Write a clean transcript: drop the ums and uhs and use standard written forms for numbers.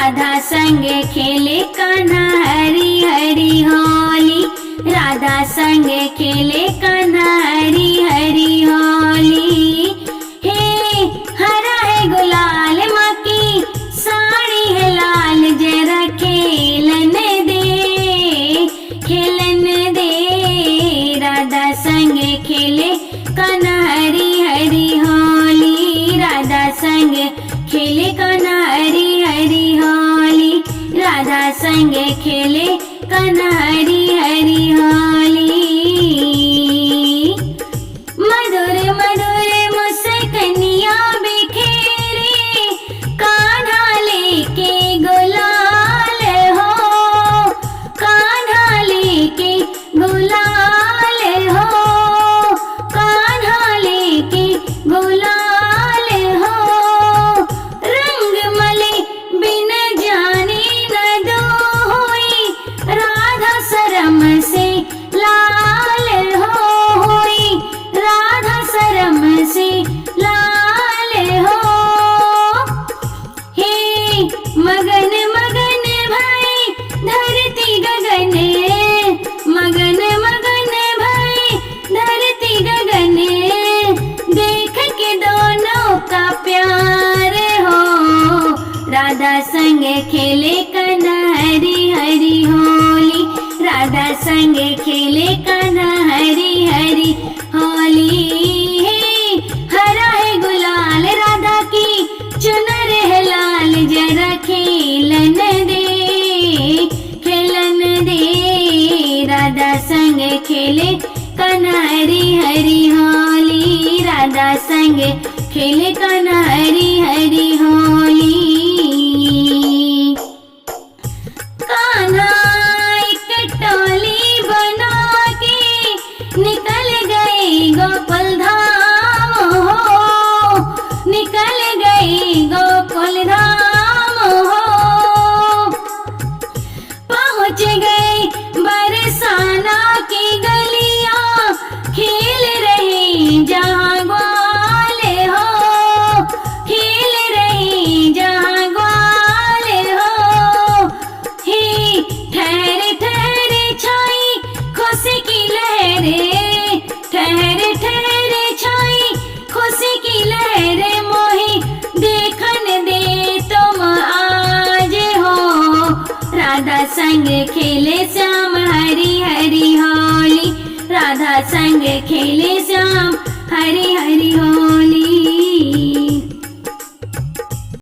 राधा संग खेले कान्हा हरी हरी होली। राधा संग खेले कान्हा हरी हरी होली। हे हरा है गुलाल माँ की साड़ी है लाल, जरा खेलन दे खेलन दे। राधा संग खेले कान्हा हरी हरी होली। राधा संग खेले कान्हा हरी हरी होली। राधा संग खेले कान्हा हरी हरी होली। मधुर मधुर मुस्कनिया बिखेरे कान्हा लेके गुलाल हो। कान्हा लेके गुलाल हो। कान्हा लेके गुलाल हो। रंग मले बिन जाने न दोई, राधा शरम से लाल होई। राधा शरम से लाल हो। हे मगन मगन भई धरती गगन, मगन मगन भई धरती गगन, देख के दोनों का प्यार हो। राधा संग खेले कान्हा हरी हरी होली। राधा संग खेले कान्हा हरी हरी होली। हे हरा है गुलाल राधा की चुनर है लाल, जरा खेलन दे खेलन दे। राधा संग खेले कान्हा हरी हरी होली। राधा संग खेले कान्हा हरी हरी होली।